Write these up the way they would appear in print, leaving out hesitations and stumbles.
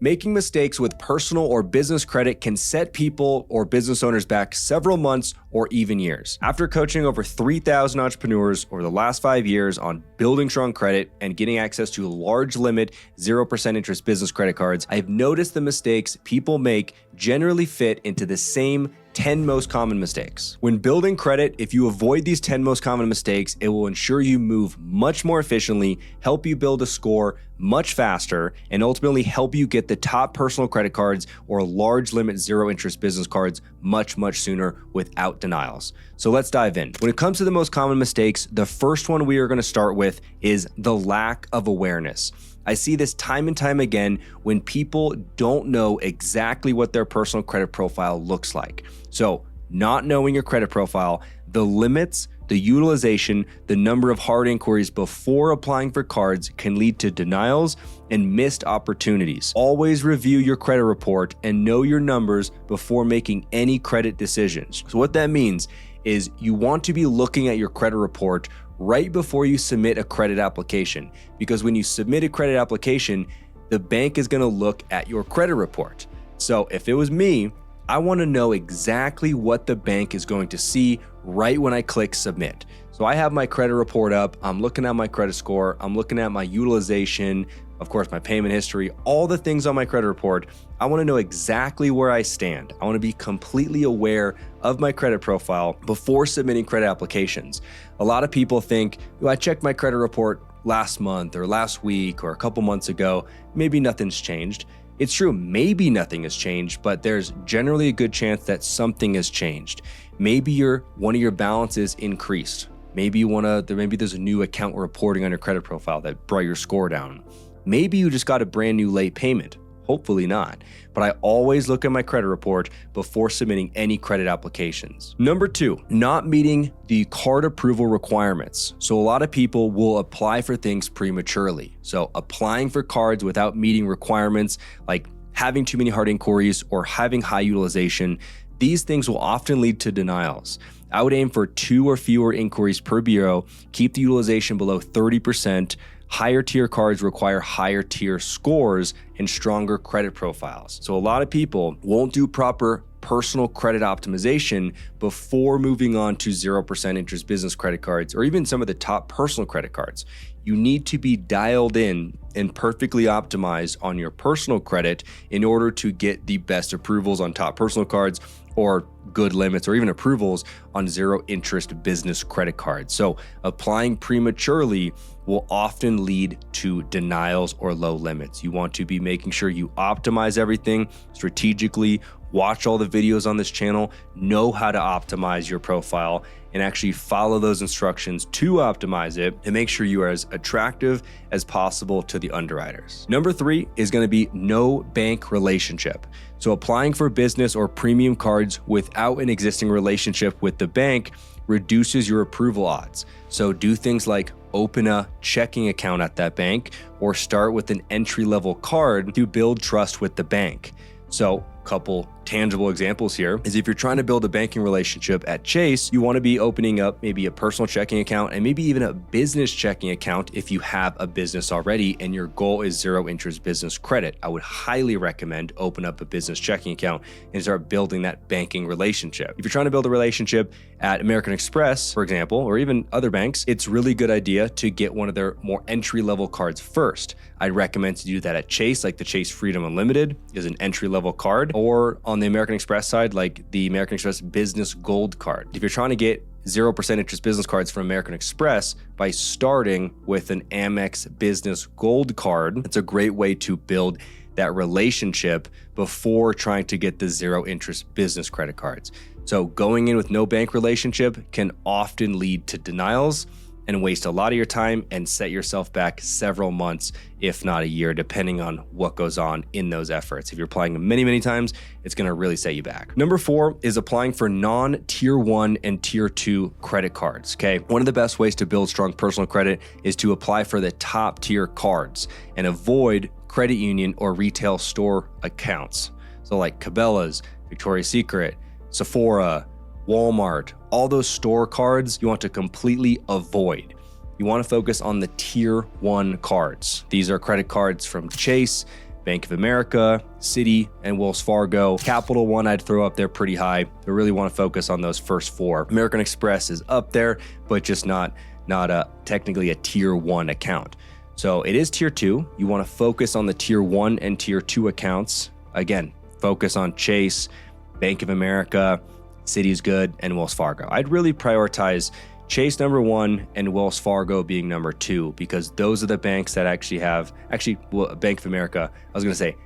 Making mistakes with personal or business credit can set people or business owners back several months or even years. After coaching over 3,000 entrepreneurs over the last 5 years on building strong credit and getting access to large limit 0% interest business credit cards, I've noticed the mistakes people make generally fit into the same 10 most common mistakes. When building credit, if you avoid these 10 most common mistakes, it will ensure you move much more efficiently, help you build a score much faster, and ultimately help you get the top personal credit cards or large limit zero interest business cards much sooner without denials. So let's dive in. When it comes to the most common mistakes, the first one we are going to start with is the lack of awareness. I see this time and time again when people don't know exactly what their personal credit profile looks like. So not knowing your credit profile, the limits, the utilization, the number of hard inquiries before applying for cards can lead to denials and missed opportunities. Always review your credit report and know your numbers before making any credit decisions. So what that means is you want to be looking at your credit report right before you submit a credit application, because when you submit a credit application, the bank is going to look at your credit report. So if it was me, I want to know exactly what the bank is going to see right when I click submit. So I have my credit report up, I'm looking at my credit score, I'm looking at my utilization, of course, my payment history, all the things on my credit report. I want to know exactly where I stand. I want to be completely aware of my credit profile before submitting credit applications. A lot of people think, I checked my credit report last month or last week or a couple months ago, maybe nothing's changed. It's true, maybe nothing has changed, but there's generally a good chance that something has changed. Maybe one of your balances increased. Maybe there's a new account reporting on your credit profile that brought your score down. Maybe you just got a brand new late payment. Hopefully not. But I always look at my credit report before submitting any credit applications. Number 2, not meeting the card approval requirements. So a lot of people will apply for things prematurely. So applying for cards without meeting requirements, like having too many hard inquiries or having high utilization, these things will often lead to denials. I would aim for 2 or fewer inquiries per bureau, keep the utilization below 30%. Higher tier cards require higher tier scores and stronger credit profiles. So a lot of people won't do proper personal credit optimization before moving on to 0% interest business credit cards or even some of the top personal credit cards. You need to be dialed in and perfectly optimized on your personal credit in order to get the best approvals on top personal cards or good limits or even approvals on zero interest business credit cards. So applying prematurely will often lead to denials or low limits. You want to be making sure you optimize everything strategically, watch all the videos on this channel, know how to optimize your profile, and actually follow those instructions to optimize it and make sure you are as attractive as possible to the underwriters. Number 3 is going to be no bank relationship. So applying for business or premium cards without an existing relationship with the bank reduces your approval odds. So do things like open a checking account at that bank or start with an entry-level card to build trust with the bank. So couple tangible examples here is if you're trying to build a banking relationship at Chase, you want to be opening up maybe a personal checking account and maybe even a business checking account if you have a business already and your goal is zero interest business credit. I would highly recommend open up a business checking account and start building that banking relationship. If you're trying to build a relationship at American Express, for example, or even other banks, it's really good idea to get one of their more entry-level cards first. I'd recommend to do that at Chase, like the Chase Freedom Unlimited is an entry-level card, or on the American Express side, like the American Express Business Gold Card. If you're trying to get 0% interest business cards from American Express by starting with an Amex Business Gold Card, it's a great way to build that relationship before trying to get the zero interest business credit cards. So going in with no bank relationship can often lead to denials and waste a lot of your time and set yourself back several months, if not a year, depending on what goes on in those efforts. If you're applying many times, it's gonna really set you back. Number 4 is applying for non-tier 1 and tier 2 credit cards, okay? One of the best ways to build strong personal credit is to apply for the top tier cards and avoid credit union or retail store accounts. So like Cabela's, Victoria's Secret, Sephora, Walmart, all those store cards you want to completely avoid. You want to focus on the tier 1 cards. These are credit cards from Chase, Bank of America, Citi, and Wells Fargo. Capital One I'd throw up there pretty high. I really want to focus on those first four. American Express is up there, but just not technically a tier 1 account. So it is tier 2. You want to focus on the tier 1 and tier 2 accounts. Again, focus on Chase, Bank of America, Citi's good, and Wells Fargo. I'd really prioritize Chase number 1 and Wells Fargo being number 2, because those are the banks that Bank of America,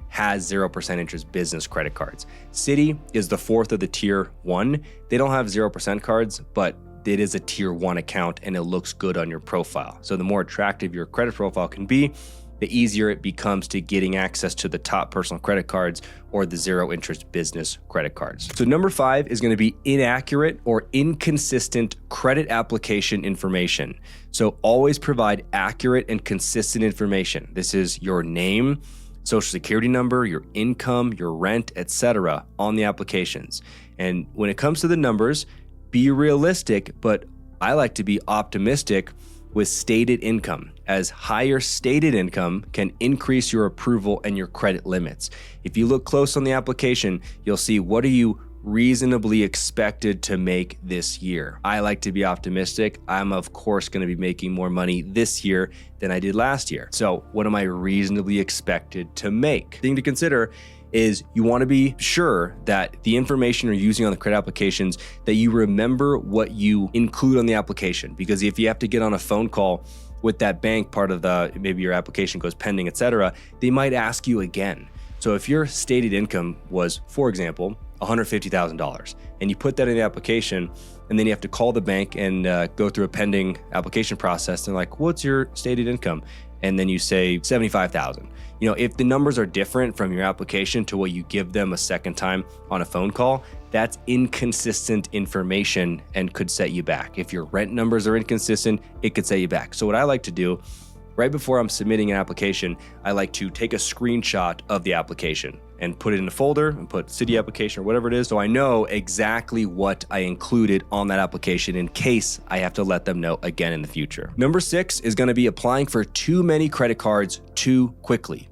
has 0% interest business credit cards. Citi is the 4th of the tier 1. They don't have 0% cards, but it is a tier 1 account and it looks good on your profile. So the more attractive your credit profile can be, the easier it becomes to getting access to the top personal credit cards or the 0 interest business credit cards. So number 5 is going to be inaccurate or inconsistent credit application information. So always provide accurate and consistent information. This is your name, social security number, your income, your rent, etc. on the applications. And when it comes to the numbers, be realistic, but I like to be optimistic with stated income, as higher stated income can increase your approval and your credit limits. If you look close on the application, you'll see what are you reasonably expected to make this year. I like to be optimistic. I'm of course going to be making more money this year than I did last year. So what am I reasonably expected to make? Thing to consider is you want to be sure that the information you're using on the credit applications, that you remember what you include on the application. Because if you have to get on a phone call with that bank, part of maybe your application goes pending, etc., they might ask you again. So if your stated income was, for example, $150,000, and you put that in the application, and then you have to call the bank and go through a pending application process, and like, what's your stated income? And then you say 75,000. If the numbers are different from your application to what you give them a second time on a phone call, that's inconsistent information and could set you back. If your rent numbers are inconsistent, it could set you back. So what I like to do right before I'm submitting an application, I like to take a screenshot of the application and put it in a folder and put Citi application or whatever it is, so I know exactly what I included on that application in case I have to let them know again in the future. Number 6 is going to be applying for too many credit cards too quickly.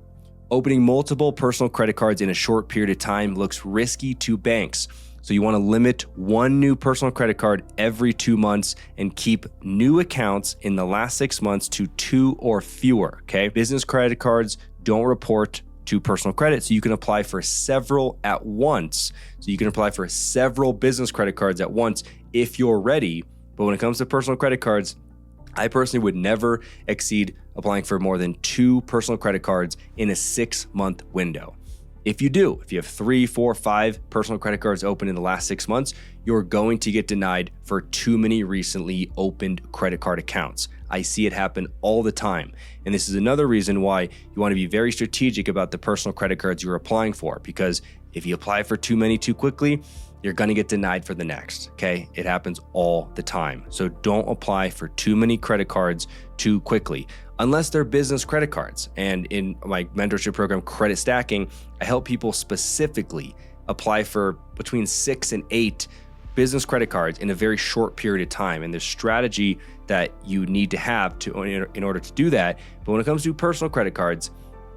Opening multiple personal credit cards in a short period of time looks risky to banks. So you want to limit one new personal credit card every 2 months and keep new accounts in the last 6 months to 2 or fewer, okay? Business credit cards don't report to personal credit, so you can apply for several at once. So you can apply for several business credit cards at once if you're ready. But when it comes to personal credit cards, I personally would never exceed applying for more than 2 personal credit cards in a 6-month window. If you have 3, 4, 5 personal credit cards open in the last 6 months, you're going to get denied for too many recently opened credit card accounts. I see it happen all the time. And this is another reason why you want to be very strategic about the personal credit cards you're applying for, because if you apply for too many too quickly, you're going to get denied for the next, okay? It happens all the time. So don't apply for too many credit cards too quickly, unless they're business credit cards. And in my mentorship program, Credit Stacking, I help people specifically apply for between 6 and 8 business credit cards in a very short period of time. And the strategy that you need to have in order to do that. But when it comes to personal credit cards,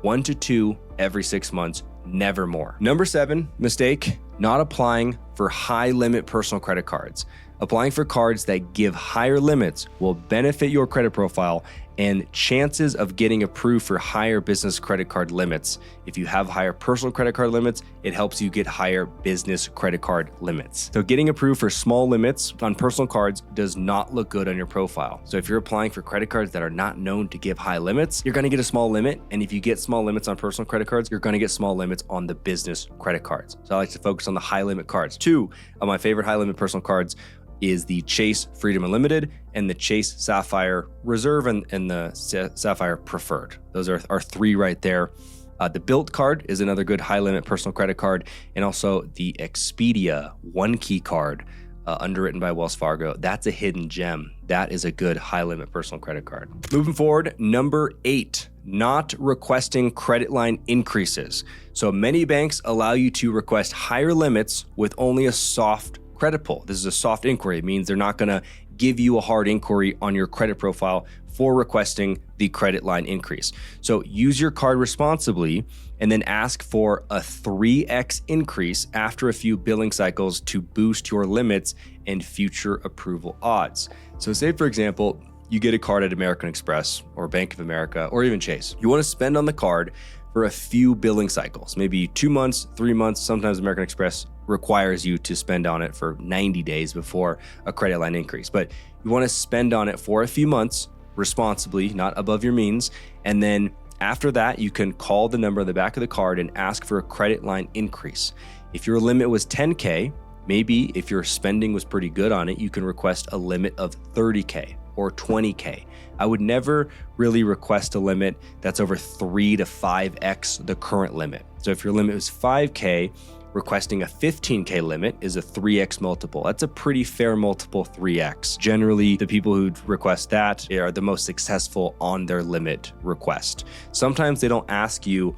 1 to 2 every 6 months, never more. Number 7 mistake, not applying for high limit personal credit cards. Applying for cards that give higher limits will benefit your credit profile and chances of getting approved for higher business credit card limits. If you have higher personal credit card limits, it helps you get higher business credit card limits. So getting approved for small limits on personal cards does not look good on your profile. So if you're applying for credit cards that are not known to give high limits, you're going to get a small limit. And if you get small limits on personal credit cards, you're going to get small limits on the business credit cards. So I like to focus on the high limit cards. 2 of my favorite high limit personal cards is the Chase Freedom Unlimited and the Chase Sapphire Reserve and the Sapphire Preferred. Those are 3 right there. The Bilt card is another good high limit personal credit card, and also the Expedia One Key card underwritten by Wells Fargo. That's a hidden gem. That is a good high limit personal credit card. Moving forward, number 8, not requesting credit line increases. So many banks allow you to request higher limits with only a soft credit pull. This is a soft inquiry. It means they're not going to give you a hard inquiry on your credit profile for requesting the credit line increase. So use your card responsibly and then ask for a 3x increase after a few billing cycles to boost your limits and future approval odds. So say, for example, you get a card at American Express or Bank of America or even Chase. You want to spend on the card for a few billing cycles, maybe 2 months, 3 months. Sometimes American Express requires you to spend on it for 90 days before a credit line increase. But you want to spend on it for a few months responsibly, not above your means. And then after that, you can call the number on the back of the card and ask for a credit line increase. If your limit was 10K, maybe if your spending was pretty good on it, you can request a limit of 30K or 20K. I would never really request a limit that's over 3 to 5x the current limit. So if your limit was 5K, requesting a 15K limit is a 3x multiple. That's a pretty fair multiple, 3x. Generally, the people who request that are the most successful on their limit request. Sometimes they don't ask you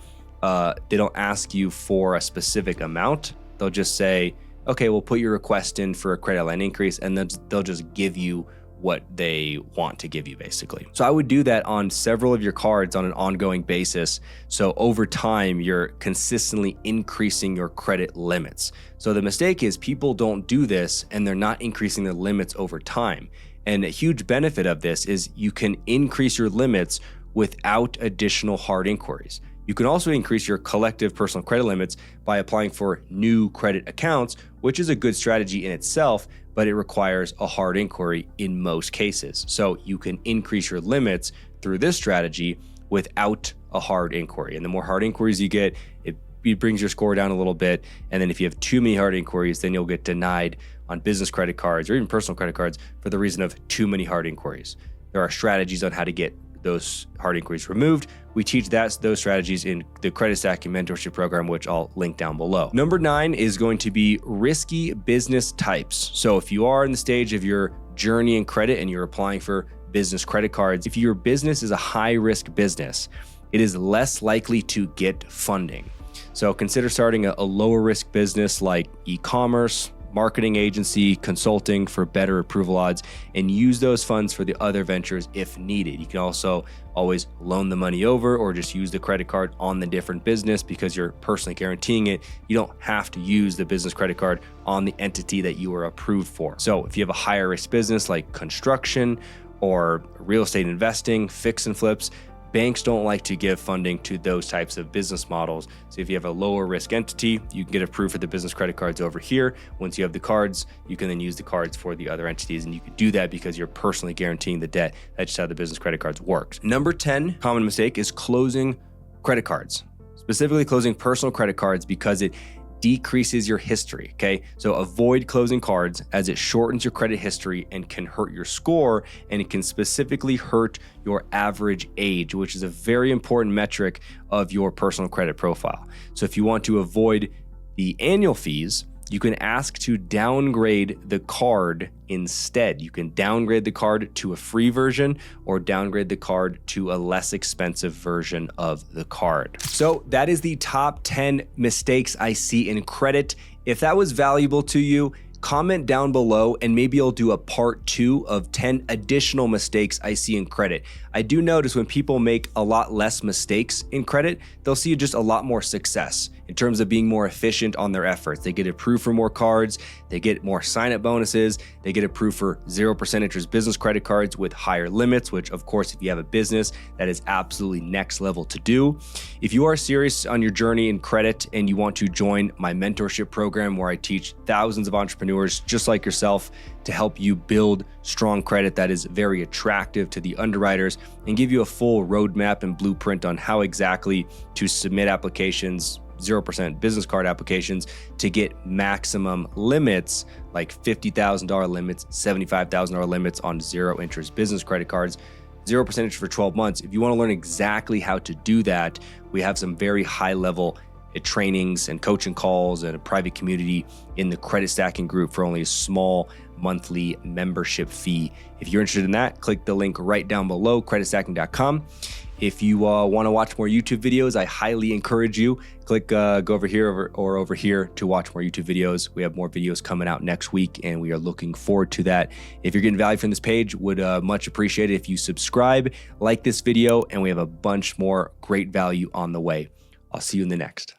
for a specific amount. They'll just say, okay, we'll put your request in for a credit line increase, and then they'll just give you what they want to give you, basically. So I would do that on several of your cards on an ongoing basis. So over time, you're consistently increasing your credit limits. So the mistake is people don't do this and they're not increasing their limits over time. And a huge benefit of this is you can increase your limits without additional hard inquiries. You can also increase your collective personal credit limits by applying for new credit accounts, which is a good strategy in itself, but it requires a hard inquiry in most cases. So you can increase your limits through this strategy without a hard inquiry. And the more hard inquiries you get, it brings your score down a little bit. And then if you have too many hard inquiries, then you'll get denied on business credit cards or even personal credit cards for the reason of too many hard inquiries. There are strategies on how to get those hard inquiries removed. We teach those strategies in the Credit Stacking Mentorship Program, which I'll link down below. Number 9 is going to be risky business types. So if you are in the stage of your journey in credit and you're applying for business credit cards, if your business is a high-risk business, it is less likely to get funding. So consider starting a lower risk business like e-commerce, marketing agency, consulting for better approval odds, and use those funds for the other ventures if needed. You can also always loan the money over or just use the credit card on the different business because you're personally guaranteeing it. You don't have to use the business credit card on the entity that you are approved for. So if you have a higher risk business like construction or real estate investing, fix and flips, banks don't like to give funding to those types of business models. So if you have a lower risk entity, you can get approved for the business credit cards over here. Once you have the cards, you can then use the cards for the other entities. And you can do that because you're personally guaranteeing the debt. That's just how the business credit cards work. Number 10 common mistake is closing credit cards, specifically closing personal credit cards because it decreases your history, okay? So avoid closing cards as it shortens your credit history and can hurt your score, and it can specifically hurt your average age, which is a very important metric of your personal credit profile. So if you want to avoid the annual fees, you can ask to downgrade the card instead. You can downgrade the card to a free version or downgrade the card to a less expensive version of the card. So that is the top 10 mistakes I see in credit. If that was valuable to you, comment down below and maybe I'll do a part 2 of 10 additional mistakes I see in credit. I do notice when people make a lot less mistakes in credit, they'll see just a lot more success in terms of being more efficient on their efforts. They get approved for more cards, they get more sign-up bonuses, they get approved for 0% interest business credit cards with higher limits, which of course, if you have a business, that is absolutely next level to do. If you are serious on your journey in credit and you want to join my mentorship program where I teach thousands of entrepreneurs just like yourself to help you build strong credit that is very attractive to the underwriters and give you a full roadmap and blueprint on how exactly to submit applications, 0% business card applications to get maximum limits like $50,000 limits, $75,000 limits on 0 interest business credit cards, 0% interest for 12 months. If you want to learn exactly how to do that, we have some very high level trainings and coaching calls and a private community in the credit stacking group for only a small monthly membership fee. If you're interested in that, click the link right down below, creditstacking.com. If you want to watch more YouTube videos, I highly encourage you, go over here or over here to watch more YouTube videos. We have more videos coming out next week and we are looking forward to that. If you're getting value from this page, would much appreciate it if you subscribe, like this video, and we have a bunch more great value on the way. I'll see you in the next.